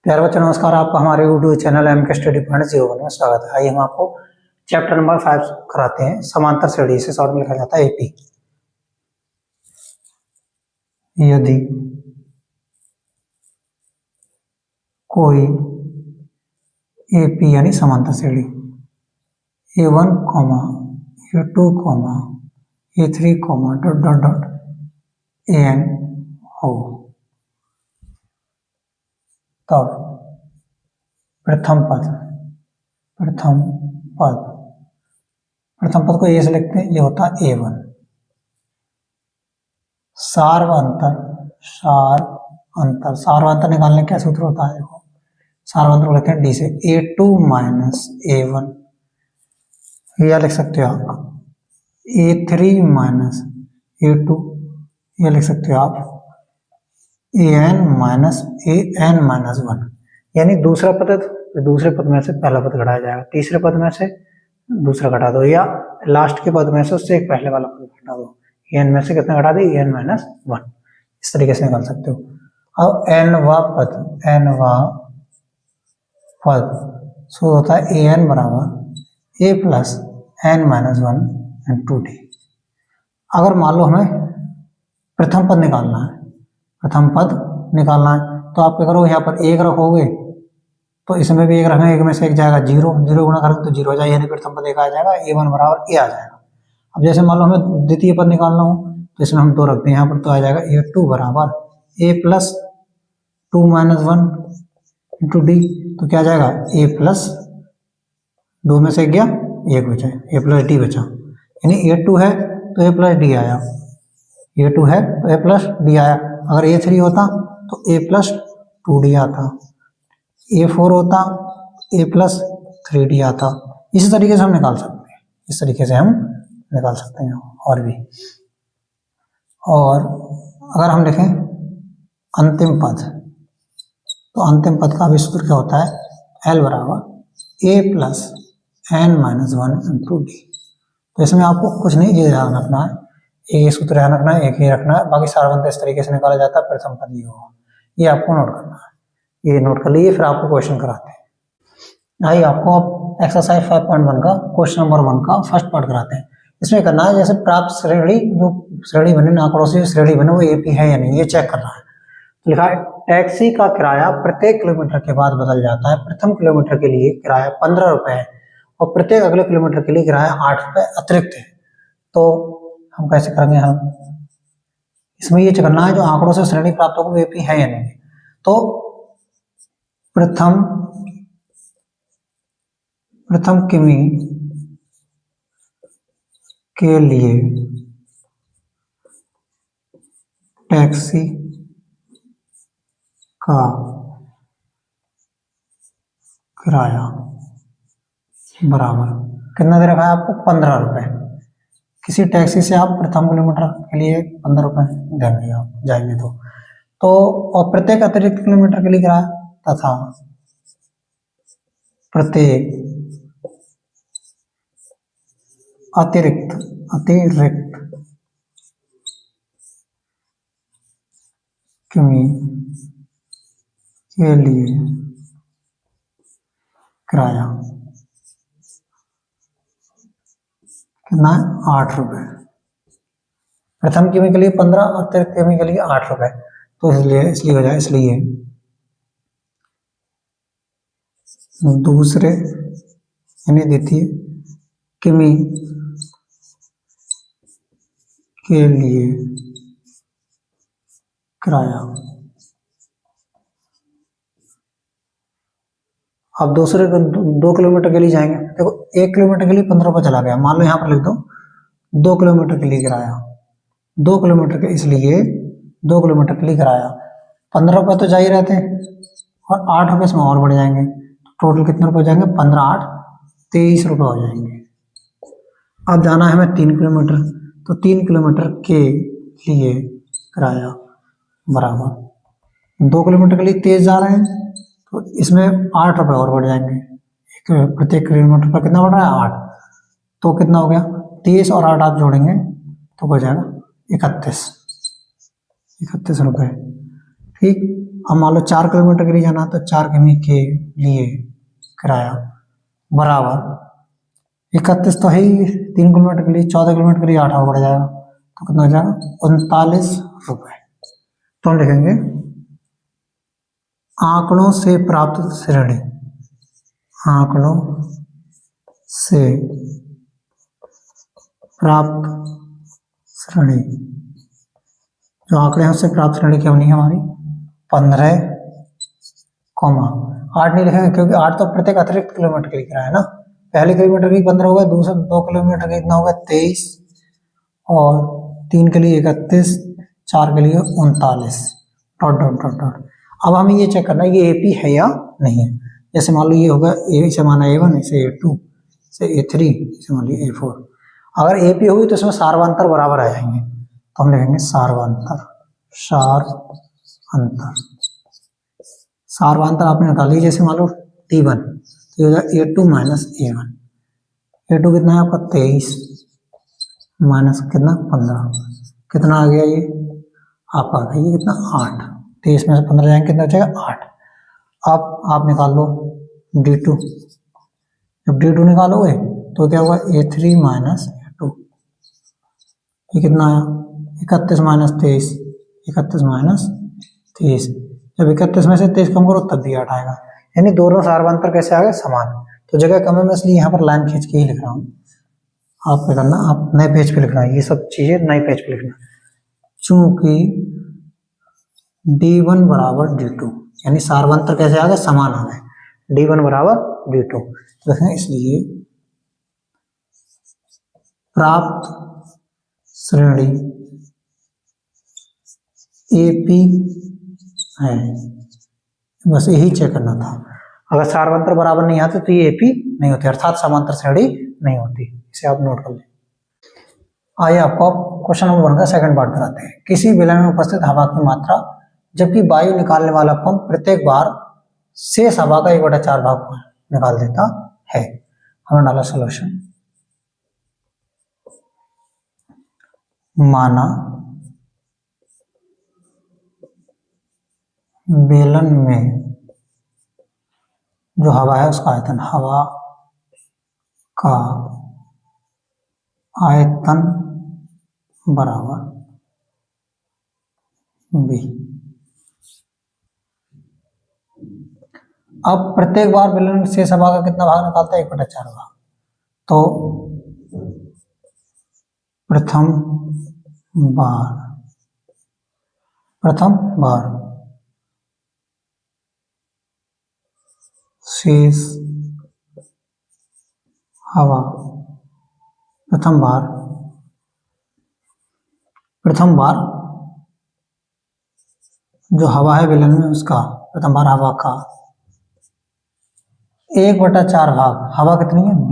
प्यारे बच्चों नमस्कार, आपका हमारे यूट्यूब चैनल एम के स्टडी पॉइंट 01 में स्वागत है। आइए हम आपको चैप्टर नंबर 5 कराते हैं, समांतर श्रेणी से शॉर्ट में लिखा जाता है एपी। यदि कोई एपी यानी समांतर श्रेणी A1, A2, A3, dot dot dot AN हो, तब प्रथम पद को ए से लिखते हैं, ये होता है A1। सार्वंतर निकालने का क्या सूत्र होता है? देखो, सार्वंतर को लिखते हैं D से, A2 माइनस A1, या लिख सकते हो आप A3 माइनस A2, या लिख सकते हो आप AN माइनस AN माइनस 1। यानी दूसरा पद तो दूसरे पद में से पहला पद घटाया जाएगा, तीसरे पद में से दूसरा घटा दो, या लास्ट के पद में से उससे एक पहले वाला पद घटा दो। AN में से कितना घटा दे? AN minus 1। इस तरीके से निकाल सकते हो। अब nवा पद सो होता है AN बराबर A plus N minus 1 into D। अगर मान लो हमें प्रथम पद निकालना है तो आप क्या करो, यहाँ पर एक रखोगे तो इसमें भी एक रखेंगे, एक में से एक जाएगा 0 गुणा करेंगे तो 0 हो जाएगा, यानी प्रथम पद एक आ जाएगा, A1 बराबर A आ जाएगा। अब जैसे मान लो हमें द्वितीय पद निकालना हो तो इसमें हम 2 रखते हैं यहाँ पर, तो आ जाएगा A2 बराबर A plus 2 minus 1 into D। तो क्या आ जाएगा? A प्लस 2 में से गया 1 बचा, A प्लस D बचा, यानी A2 है तो A प्लस D आया, A2 है तो A प्लस D आया। अगर A3 होता तो A प्लस 2D आता, A4 होता A प्लस 3D आता। इसी तरीके से हम निकाल सकते हैं, और भी। और अगर हम लिखें अंतिम पद, तो अंतिम पद का भी सूत्र क्या होता है? L बराबर A plus N minus 1 into D। तो इसमें आपको कुछ नहीं, ये ध्यान रखना है, एक सूत्र ध्यान रखना है, एक ही रखना है, बाकी सार्वंतर इस तरीके से निकाला जाता है, प्रथम पद ये होगा, ये आपको नोट करना है। ये नोट कर लीजिए, फिर आपको क्वेश्चन कराते हैं। आइए आपको अब एक्सरसाइज 5.1 का क्वेश्चन नंबर 1 का फर्स्ट पार्ट कराते हैं। इसमें करना है, जैसे प्राप्त श्रेणी, जो श्रेणी बने, आंकड़ों से श्रेणी बने, वो एपी है या नहीं, ये चेक करना है। लिखा है टैक्सी का किराया प्रत्येक किलोमीटर के बाद बदल जाता है। प्रथम किलोमीटर के लिए किराया 15 रुपए है और प्रत्येक अगले किलोमीटर के लिए किराया 8 रुपए अतिरिक्त है। तो हम कैसे करेंगे? हम इसमें ये चेक करना है जो आंकड़ों से श्रेणी प्राप्त होगी एपी है या नहीं। तो प्रथम किमी के लिए टैक्सी का किराया बराबर कितना दे रखा है आपको? 15 रुपए। किसी टैक्सी से आप प्रथम किलोमीटर के लिए 15 रुपए देंगे, आप जाएंगे तो और प्रत्येक अतिरिक्त किलोमीटर के लिए किराया तथा प्रत्येक अतिरिक्त किमी के लिए किराया कितना है? 8 रुपए। प्रथम किमी के लिए 15, अतिरिक्त किमी के लिए 8 रुपए। तो इसलिए हो जाए, इसलिए दूसरे यानी द्वितीय किमी के लिए किराया, अब दूसरे 2 किलोमीटर के लिए जाएंगे, देखो 1 किलोमीटर के लिए 15 रुपये चला गया, मान लो यहाँ पर लिख दो 2 किलोमीटर के लिए किराया, 2 किलोमीटर के, इसलिए 2 किलोमीटर के लिए किराया 15 रुपये तो जा ही रहते हैं, और 8 रुपये इसमें और बढ़ जाएंगे, टोटल कितने रुपये हो जाएंगे? 15 8 23 रुपये हो जाएंगे। अब जाना है हमें 3 किलोमीटर, तो 3 किलोमीटर के लिए किराया बराबर 2 किलोमीटर के लिए तेज जा रहे हैं तो इसमें 8 रुपये और बढ़ जाएंगे, प्रत्येक किलोमीटर पर कितना बढ़ रहा है? 8। तो कितना हो गया? 30 और 8 आप जोड़ेंगे तो हो जाएगा 31 रुपये। ठीक। अब मान लो 4 किलोमीटर के लिए जाना तो 4 किमी के लिए किराया बराबर 31 तो है ही 3 किलोमीटर के लिए, 14 किलोमीटर के लिए 8 और बढ़ जाएगा तो कितना हो जाएगा 39 रुपये। तो हम लिखेंगे आंकड़ों से प्राप्त श्रेणी, आंकड़ों से प्राप्त श्रेणी, जो आंकड़े हैं उससे प्राप्त श्रेणी क्या होनी है हमारी 15, 8 नहीं लिखेंगे क्योंकि 8 तो प्रत्येक अतिरिक्त किलोमीटर के लिए किराया है ना। पहले किलोमीटर की 15 होगा, दूसरे 2 किलोमीटर का कितना होगा 23, और 3 के लिए 31, 4 के लिए 39 डॉट डॉट डॉट डॉट। अब हमें ये चेक करना है ये AP है या नहीं है। जैसे मान लो ये होगा इसे माना A1, इसे A2, इसे A3, इसे मान लीजिए A4। अगर AP होगी तो इसमें सार्वंतर बराबर आ जाएंगे तो हम लिखेंगे सार्वंतर, सार्वंतर आपने निकाल ली। जैसे मान लो T1 तो ये हो जाएगा A2 माइनस A1। A2 कितना है आपका 23 माइनस कितना 15, कितना आ गया ये आपका आ गया ये कितना 8, 23 में से 15 जाएंगे कितना बचेगा 8। अब आप निकाल लो D2, जब D2 निकालोगे तो क्या होगा A3 माइनस A2, ये कितना आया 31 माइनस 23, 31 माइनस 23, जब 31 में से 23 कम करो तब भी 8 आएगा। यानी दोनों सार्वंतर कैसे आ गए समान। तो जगह कम है मैं इसलिए यहाँ पर लाइन खींच के ही लिख रहा हूँ। आप क्या करना, आप नए पेज पे लिखना, ये सब चीजें नए पेज पे लिखना। चूंकि D1 बराबर D2 यानी सार्वंतर कैसे आ गए समान आ गए, D1 बराबर D2 तो देखें इसलिए प्राप्त श्रेणी AP है, बस यही चेक करना था। अगर सार्वंतर बराबर नहीं आते तो ये AP नहीं होती, अर्थात समांतर श्रेणी नहीं होती। इसे आप नोट कर लें। आइए आपको क्वेश्चन नंबर 1 का सेकंड पार्ट कराते हैं। किसी बेलन में उपस्थित हवा की मात्रा जबकि वायु निकालने वाला पंप प्रत्येक बार शेष हवा का 1/4 भाग निकाल देता है। हमने डाला सॉल्यूशन, माना बेलन में जो हवा है उसका आयतन, हवा का आयतन बराबर B। अब प्रत्येक बार बेलन शेष हवा का कितना भाग निकालता है 1/4 भाग। तो प्रथम बार शेष हवा, प्रथम बार जो हवा है बेलन में उसका, प्रथम बार हवा का 1/4 भाग, हवा कितनी है B,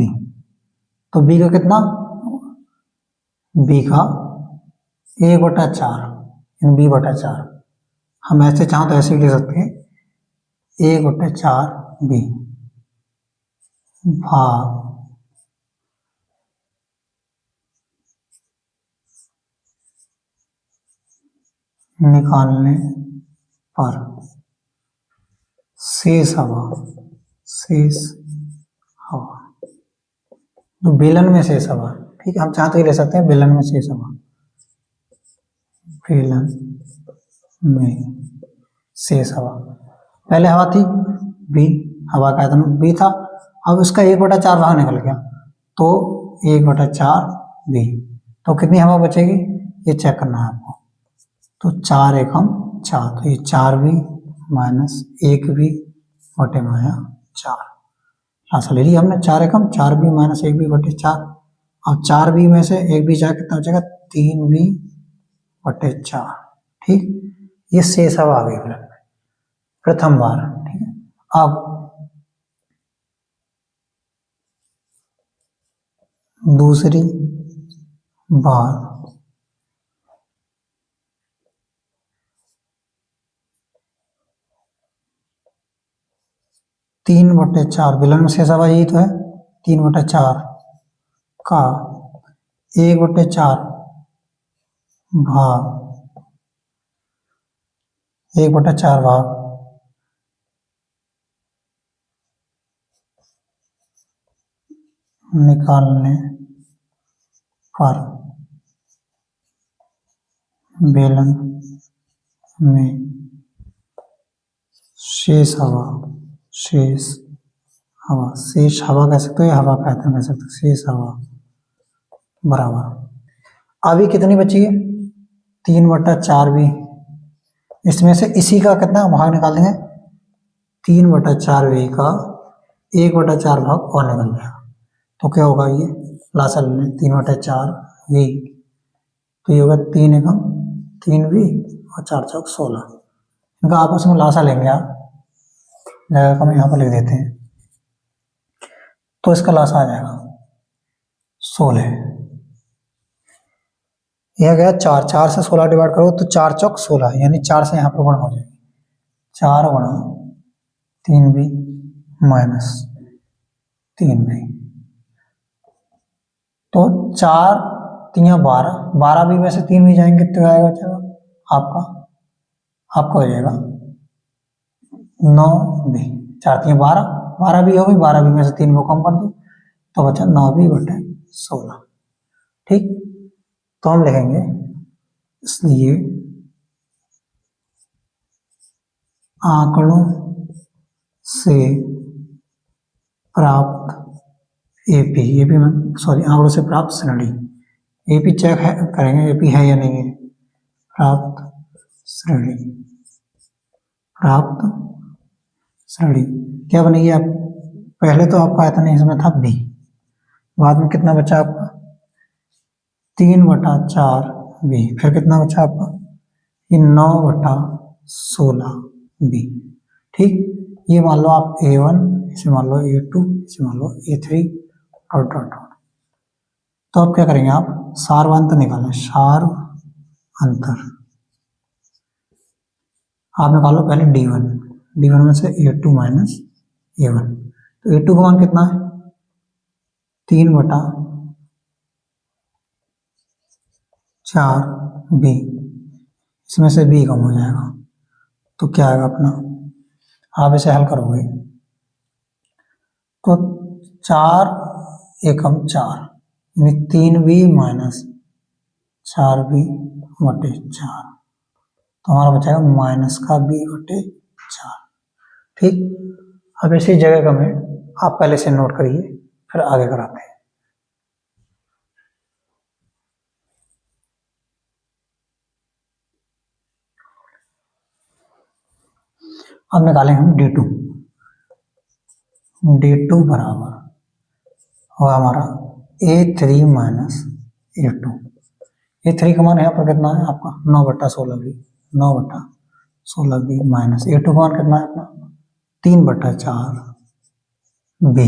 तो B का कितना, B का 1/4 यानी B/4। हम ऐसे चाहो तो ऐसे भी लिख सकते हैं 1/4 B भाग निकालने पर शेष हवा जो बेलन में शेष हवा, ठीक है हम चाहते ही ले सकते हैं बेलन में शेष हवा, बेलन में शेष हवा, पहले हवा थी B, हवा का आयतन B था, अब इसका 1/4 भाग निकल गया तो 1/4 B, तो कितनी हवा बचेगी ये चेक करना है आपको। तो 4 एकम 4, तो ये 4B माइनस 1B बटे माया 4, आंसर ले लिया हमने 4 एकम 4B माइनस 1B बटे 4। अब 4B में से 1B जाए कितना बचेगा 3B बटे 4, ठीक। ये शेष हवा आ गई बेलन में प्रथम बार, ठीक है। अब दूसरी बार 3/4 बेलन में शेष हवा यही तो है 3/4 का 1/4 भाग 1/4 भाग निकालने पर बेलन में शेष हवा कह सकते हो या हवा का आयतन कह सकते हो, शेष हवा बराबर। अभी कितनी बची है? 3/4 भी। इसमें से इसी का कितना भाग निकाल देंगे? 3/4 भी का 1/4 भाग और निकल गया, तो क्या होगा? ये लासा लेने 3/4 भी, तो ये होगा 3 एकम 3 भी और 4 चौक 16। इनका आपस में लासा लेंगे आप, जगह को हम यहाँ पर लिख देते हैं, तो इसका लासा आ जाएगा 16। यह गया 4 से 16 डिवाइड करो तो 4 चौक 16, यानी 4 से यहाँ पर गुणा हो जाएगी, 4 गुणा 3 भी माइनस 3 भी, तो 4 3 12, 12 भी में से 3 भी जाएंगे तो आएगा बचेगा आपका हो जाएगा 9 भी। 4 3 12, 12 भी होगी, 12 भी में से 3 को कम कर दो तो बचा 9 भी बटे 16। ठीक, तो हम लिखेंगे इसलिए आंकड़ों से प्राप्त एपी आंकड़ों से प्राप्त श्रेणी, एपी चेक करेंगे एपी है या नहीं है। प्राप्त श्रेणी क्या बनेगी? आप पहले तो आपका आयतन इसमें था बी, बाद में कितना बचा आपका? 3/4 बी, फिर कितना बचा आपका? ये 9/16 बी। ठीक, ये मान लो आप A1, इसे मान लो A2, इसे मान लो A3 डॉट डॉट डॉट। तो अब क्या करेंगे आप? सारवांतर निकालें, सार अंतर आप निकालो पहले D1 में से A2 माइनस A1, तो A2 का मान कितना है? 3/4 बी, इसमें से बी कम हो जाएगा तो क्या आएगा अपना? आप इसे हल करोगे तो 4 एकम 4 यानी 3 बी माइनस 4 बी बटे 4, तो हमारा बचेगा माइनस का बी बटे 4। ठीक, अब इसी जगह का में आप पहले से नोट करिए, फिर आगे कराते हैं। अब निकालेंगे हम D2 बराबर होगा हमारा A3 माइनस A2। A3 का मान यहाँ पर कितना है आपका? 9/16 भी, 9/16 भी माइनस A2 का मान कितना है अपना? 3/4 बी।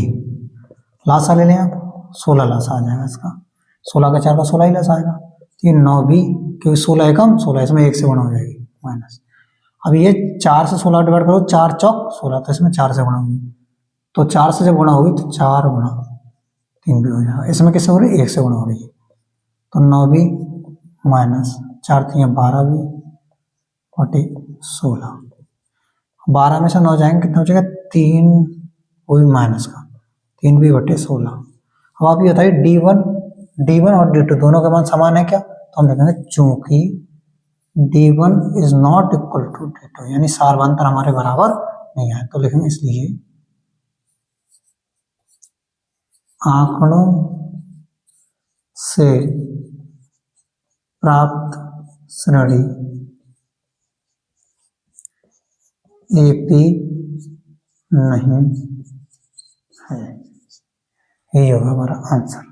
लासा ले लें आप, 16 लासा आ जाएगा इसका, 16 का 4 का 16 ही लासा आएगा, तो ये 9 बी, क्योंकि 16 एकम 16 इसमें 1 से गुणा हो जाएगी माइनस। अब ये 4 से 16 डिवाइड करो, 4 चौक 16, तो इसमें 4 से गुणा होगी, तो 4 से जब गुणा होगी तो 4 गुणा 3 भी हो जाएगा। इसमें किससे हो रही है? 1 से गुणा हो रही है, तो 9 भी माइनस 4 3 12 भी बटे 16। 12 में से 9 जाएंगे कितना बचेगा? 3, वो भी माइनस का 3 भी बटे 16। अब आप ये बताइए D1 और D2 दोनों के मान समान है क्या? तो हम लिखेंगे चूंकि D1 is not equal to D2, यानी सारवांतर हमारे बराबर नहीं है, तो लिखेंगे इसलिए आंकड़ों से प्राप्त श्रेणी एपी नहीं है, यही होगा हमारा आंसर।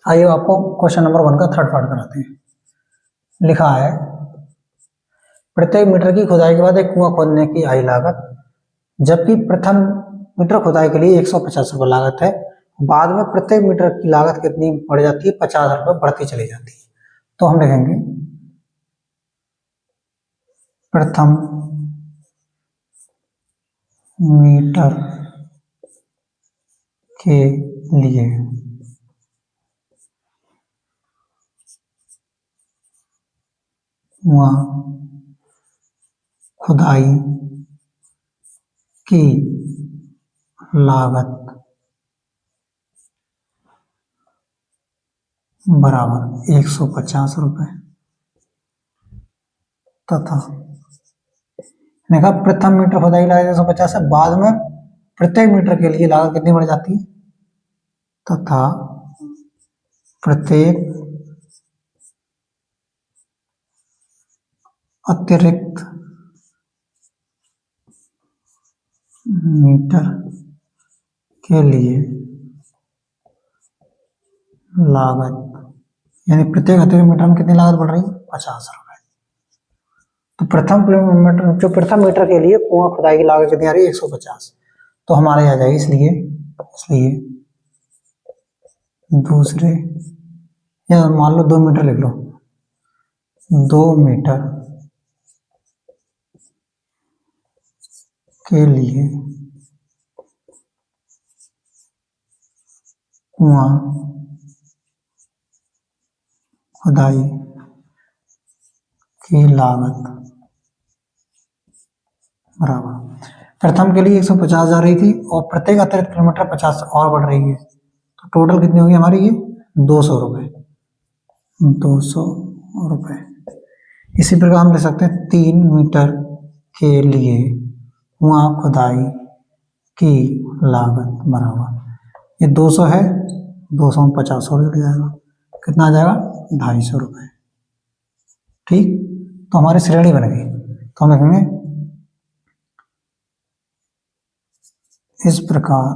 आइए आपको क्वेश्चन नंबर 1 का थर्ड पार्ट कराते हैं। लिखा है प्रत्येक मीटर की खुदाई के बाद एक कुआं खोदने की आई लागत, जबकि प्रथम मीटर खुदाई के लिए 150 रुपये लागत है, बाद में प्रत्येक मीटर की लागत कितनी बढ़ जाती है? 50 रुपये बढ़ती चली जाती है। तो हम लिखेंगे प्रथम मीटर के लिए वहाँ खुदाई की लागत बराबर 150 रुपये तथा प्रथम मीटर खुदाई लागत 150 है, बाद में प्रत्येक मीटर के लिए लागत कितनी बढ़ जाती है, तथा प्रत्येक अतिरिक्त मीटर के लिए लागत, यानी प्रत्येक अतिरिक्त मीटर में कितनी लागत बढ़ रही है, 50 रुपए। तो प्रथम मीटर के लिए कुआं खुदाई की लागत कितनी आ रही है, 150, तो हमारे आ जाएगी, इसलिए दूसरे, या मान लो 2 मीटर लिख लो, 2 मीटर के लिए कुआं खुदाई की लागत बराबर, प्रथम के लिए 150 जा रही थी और प्रत्येक अतिरिक्त किलोमीटर 50 और बढ़ रही है, तो टोटल कितनी होगी हमारी, ये 200 रुपये, 200 रुपये। इसी प्रकार हम ले सकते हैं 3 मीटर के लिए कुआं खुदाई की लागत बराबर, ये 200 है, 200 में 50 और जुड़ जाएगा, कितना आ जाएगा, 250 रुपये। ठीक, तो हमारी श्रेणी बन गई। तो हम लिखेंगे इस प्रकार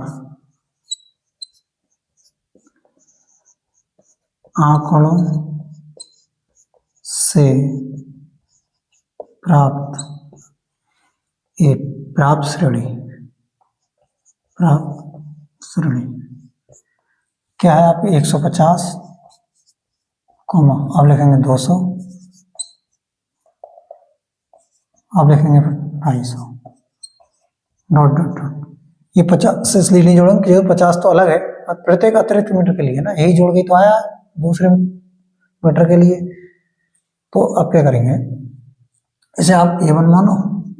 आंकड़ों से प्राप्त श्रेणी क्या है आपकी, 150, अब लिखेंगे 200, अब लिखेंगे 250, डॉट डॉट डॉट, ये 50 से इसलिए नहीं जोड़ेंगे क्योंकि 50 तो अलग है, प्रत्येक अतिरिक्त मीटर के लिए ना, यही जोड़ गई तो आया दूसरे मीटर के लिए। तो अब क्या करेंगे, इसे आप A1 मानो,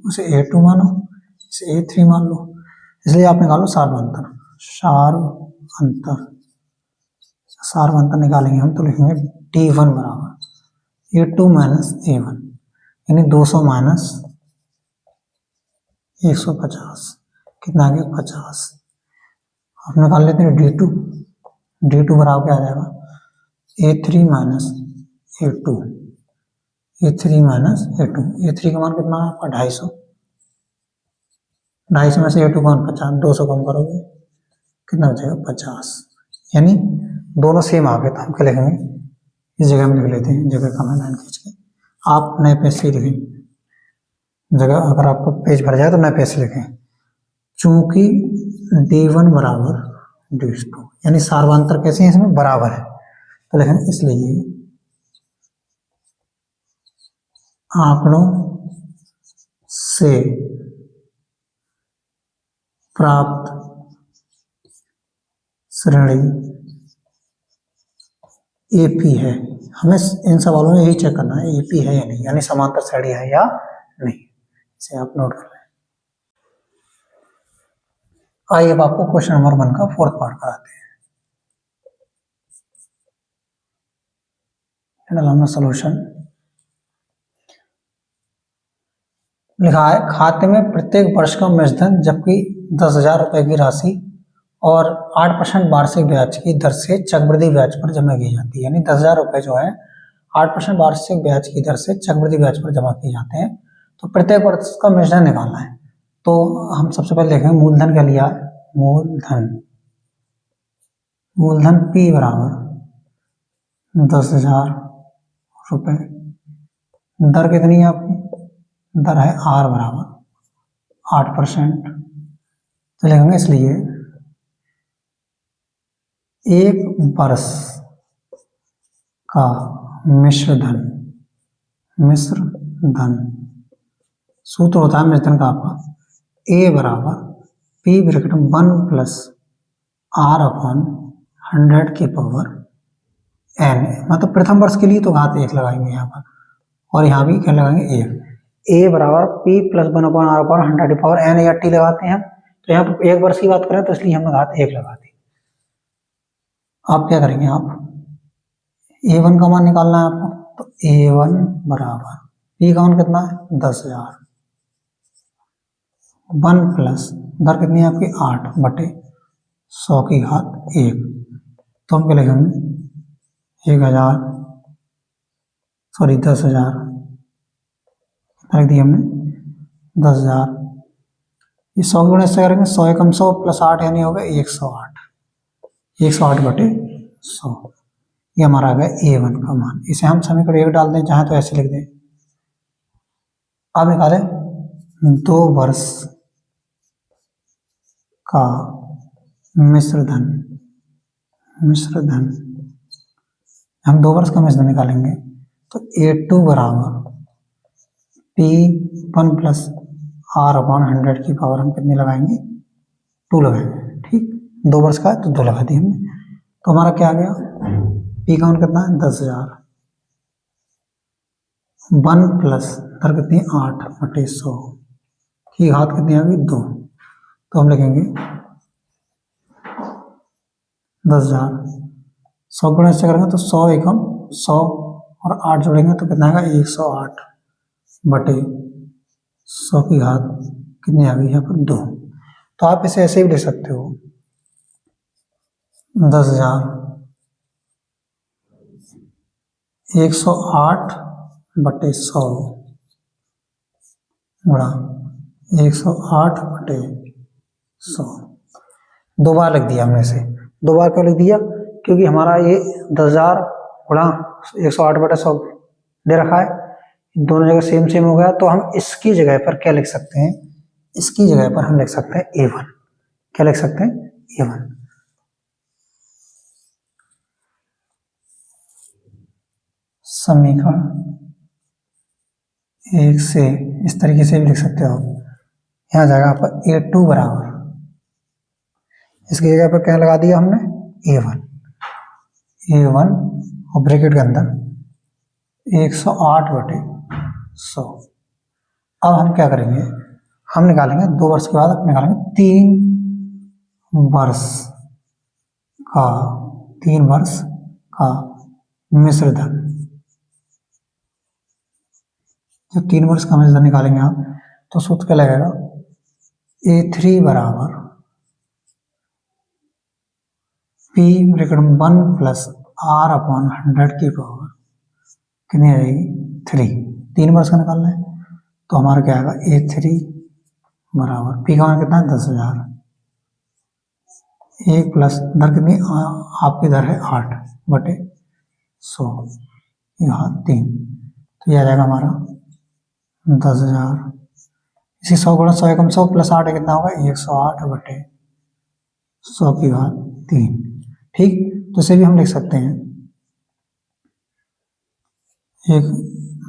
उसे A2 मानो, इसे A3 मान लो, इसलिए आप निकालो सार्वंतर निकालेंगे हम, तो लिखेंगे D1 बराबर A2 माइनस A1, यानी 200 माइनस 150, कितना आ गया, 50। हम निकाल लेते हैं D2 बराबर क्या आ जाएगा, A3 minus A2, A3 minus A2 का मान कितना है आपका, 250, 250 में से A2 का मान 50, 200 कम करोगे कितना बचेगा, 50, यानी दोनों सेम आ गए। तो हम क्या लिखेंगे, इस जगह में लिख लेते हैं, जगह का मैं लाइन खींच के, आप नए पेज से लिखें, जगह अगर आपको पेज भर जाए तो नए पेज से लिखें, चूंकि D1 बराबर D2, यानी सार्वंतर कैसे हैं, इसमें बराबर है, तो लिखेंगे इसलिए आंकड़ों से प्राप्त श्रेणी AP है। हमें इन सवालों में यही चेक करना है AP है या नहीं, यानी समांतर श्रेणी है या नहीं, इसे आप नोट कर लें। आइए अब आपको क्वेश्चन नंबर 1 का 4th पार्ट कराते हैं। हमने सॉल्यूशन लिखा है, खाते में प्रत्येक वर्ष का मेजधन जबकि 10,000 रुपए की राशि और 8% वार्षिक ब्याज की दर से चक्रवृद्धि ब्याज पर जमा की जाती है, यानी 10,000 रुपए जो है 8% वार्षिक ब्याज की दर से चक्रवृद्धि ब्याज पर जमा किए जाते हैं, तो प्रत्येक वर्ष का मेजधन निकालना है। तो हम सबसे पहले देखेंगे मूलधन क्या लिया है, मूलधन P बराबर 10,000 रुपए, दर कितनी है आपकी, दर है R बराबर 8%, तो लिखेंगे इसलिए एक वर्ष का मिश्र धन सूत्र होता है मिश्र धन का आपका A बराबर P bracket 1 plus R upon 100 की पावर n, मतलब प्रथम वर्ष के लिए तो घात 1 लगाएंगे यहाँ पर, और यहाँ भी क्या लगाएंगे 1। a बराबर p प्लस 1/r/100 की पावर n या t लगाते हैं, तो यहाँ पर 1 वर्ष की बात करें तो इसलिए हमने घात 1 लगा दी। आप क्या करेंगे, आप a1 का मान निकालना है आपको, तो a1 बराबर p का मान कितना है 10,000, 1 प्लस दर कितनी है आपकी 8 बटे 100 की घात 1, तो हम क्या लिखेंगे 10,000 रख दिया हमने 10,000। ये 100 गुणा इससे करेंगे 100 एकम 100 प्लस 8 यानी हो गया 108, 108 बटे 100, ये हमारा आ गया a1 का मान। इसे हम समीकरण 1 डाल दें, चाहे तो ऐसे लिख दें। अब निकालें 2 वर्ष का मिश्र धन, हम 2 वर्ष का मिश्र धन निकालेंगे, तो a2 बराबर p1 प्लस r/100 की पावर हम कितनी लगाएंगे 2 लगाएंगे, ठीक। 2 वर्ष का है तो 2 लगा दिए हमने, तो हमारा क्या आ गया p का मान कितना है 10,000, 1 प्लस दर कितनी 8 बटे 100 की घात कितनी आ गई 2, तो हम लिखेंगे 10,000, 100 गुणा इससे करेंगे तो 100 एकम 100 और 8 जोड़ेंगे तो कितना आएगा 108 बटे 100 की घात कितनी आ गई यहाँ पर 2। तो आप इसे ऐसे भी लिख सकते हो 10,000 108 बटे 100 गुणा 108 बटे 100, 2 बार लिख दिया हमने इसे। 2 बार क्यों लिख दिया, क्योंकि हमारा ये 10,000 गुणा 108 बटे 100 दे रखा है, दोनों जगह सेम सेम हो गया, तो हम इसकी जगह पर क्या लिख सकते हैं, इसकी जगह पर हम लिख सकते हैं a1। क्या लिख सकते हैं a1। समीकरण 1 से इस तरीके से भी लिख सकते हो, यहाँ जाएगा आपका a2 बराबर, इसकी जगह पर क्या लगा दिया हमने a1 और ब्रैकेट के अंदर 108 बटे 100। अब हम क्या करेंगे, हम निकालेंगे 2 वर्ष के बाद हम निकालेंगे 3 वर्ष का मिश्र धन। जब 3 वर्ष का मिश्र धन निकालेंगे आप, तो सूत्र क्या लगेगा a3 बराबर p ब्रैकेट 1 प्लस r/100 की पावर कितनी आ जाएगी 3, 3 वर्ष का निकालना है, तो हमारा क्या आएगा a3 बराबर p का मान कितना है 10,000, 1 प्लस दर कितनी आपकी दर है 8 बटे 100 यहाँ 3, तो यह आ जाएगा हमारा 10,000, इसी 100 गुणा 100 एकम 100 प्लस 8 कितना होगा 108 बटे 100 की घात 3, ठीक। तो इसे भी हम लिख सकते हैं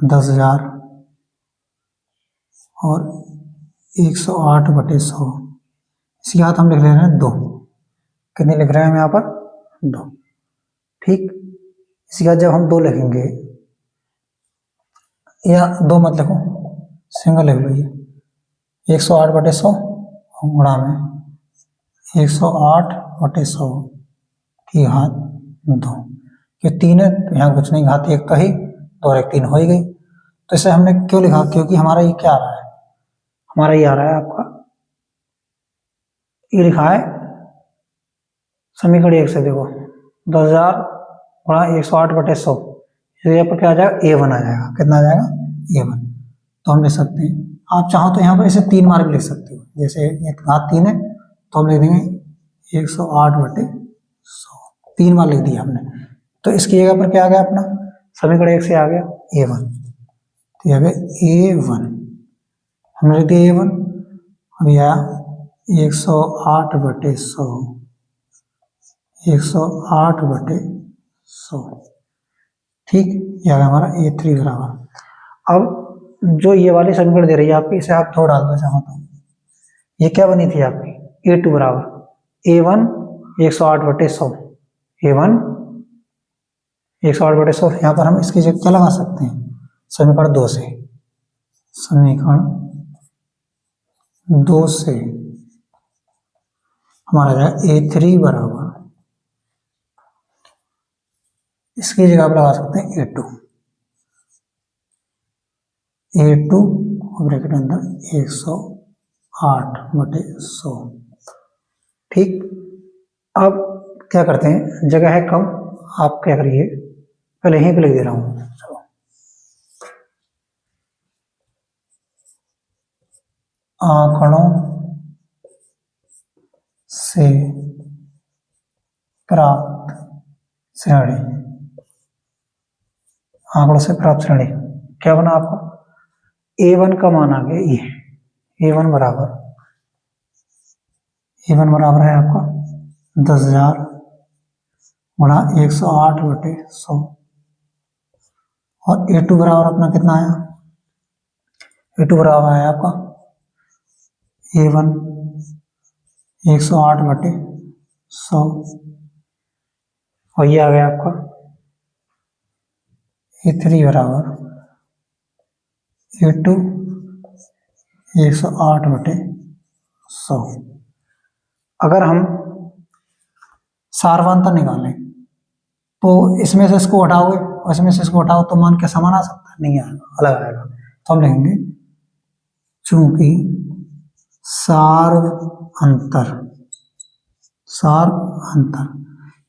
10,000 और 108 बटे 100, इसकी घात हम लिख रहे हैं 2, कितने लिख रहे हैं हम यहाँ पर 2, ठीक। इसकी घात जब हम 2 लिखेंगे, या 2 मत लिखो, सिंगल लिख लो, ये 108 बटे 100 गुणा में 108 बटे 100 की घात 2, ये 3 है तो यहाँ कुछ नहीं, घात 1 तो ही, 2 और 1 3 हो ही गई। तो इसे हमने क्यों लिखा, क्योंकि हमारा ये क्या आ रहा है, हमारा ये आ रहा है आपका, ये लिखा है समीकरण 1 से, देखो 10,000 गुणा 108 बटे 100, यहाँ पर क्या आ जाएगा a1 आ जाएगा, कितना आ जाएगा a1। तो हम लिख सकते हैं, आप चाहो तो यहाँ पर इसे 3 बार भी लिख सकते हो, जैसे घात 3 है तो हम लिख देंगे 108 बटे 100, 3 बार लिख दिया हमने, तो इसकी जगह पर क्या आ गया अपना समीकरण 1 से आ गया a1, तो यह आ गया a1, हमने लिख दिया a1, अब यह 108 बटे 100, 108 बटे 100, ठीक। यह आ गया हमारा a3 बराबर। अब जो ये वाली समीकरण दे रही है आपकी, इसे आप थोड़ा डाल दो चाहो तो, ये क्या बनी थी आपकी a2 बराबर a1 108 बटे 100, A1 108/100। यहाँ पर हम इसकी जगह क्या लगा सकते हैं, समीकरण 2 से, समीकरण 2 से हमारा जाएगा A3 बराबर, इसकी जगह आप लगा सकते हैं A2 ब्रैकेट के अंदर 108/100। ठीक, अब क्या करते हैं, जगह है कम, आप क्या करिए, पहले यहीं पे लिख दे रहा हूं, चलो आंकड़ों से प्राप्त श्रेणी, आंकड़ों से प्राप्त श्रेणी क्या बना आपका, A1 का मान आ गया ये, A1 बराबर है आपका 10,000 गुणा 108/100, और A2 बराबर अपना कितना आया, A2 बराबर है आपका A1 108/100, और ये आ गया आपका A3 बराबर A2 108/100। अगर हम सारवांतर निकालें तो इसमें से इसको हटाओगे और इसमें से इसको हटाओ तो मान क्या समान आ सकता है, नहीं आएगा, अलग आएगा। तो हम लिखेंगे चूंकि सार अंतर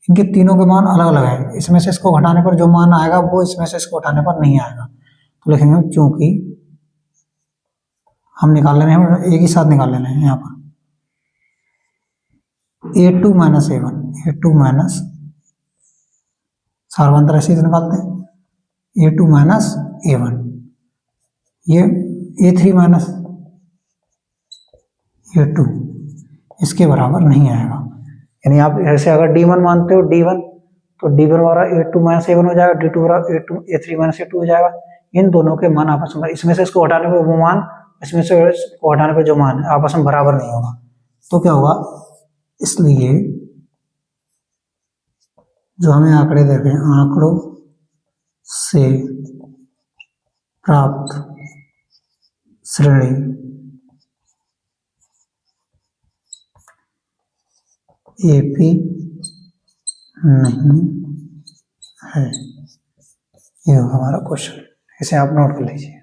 इनके तीनों के मान अलग अलग है, इसमें से इसको घटाने पर जो मान आएगा वो इसमें से इसको घटाने पर नहीं आएगा। तो लिखेंगे चूंकि, हम निकाल लेने हैं, एक ही साथ निकाल लेने हैं, यहाँ पर A2 माइनस सारवांतर ऐसे ही निकालते हैं, A2 माइनस A1, ये A3 माइनस A2 इसके बराबर नहीं आएगा। यानी आप ऐसे अगर D1 मानते हो D1, तो D1 बराबर A2 माइनस A1 हो जाएगा, D2 बराबर A3 माइनस A2 हो जाएगा। इन दोनों के मान आपस में, इसमें से इसको हटाने पर वो मान, इसमें से इसको हटाने पर जो मान है आपस में बराबर नहीं होगा। तो क्या होगा, इसलिए जो हमें आंकड़े देखे, आंकड़ों से प्राप्त श्रेणी AP नहीं है, ये होगा हमारा क्वेश्चन। इसे आप नोट कर लीजिए।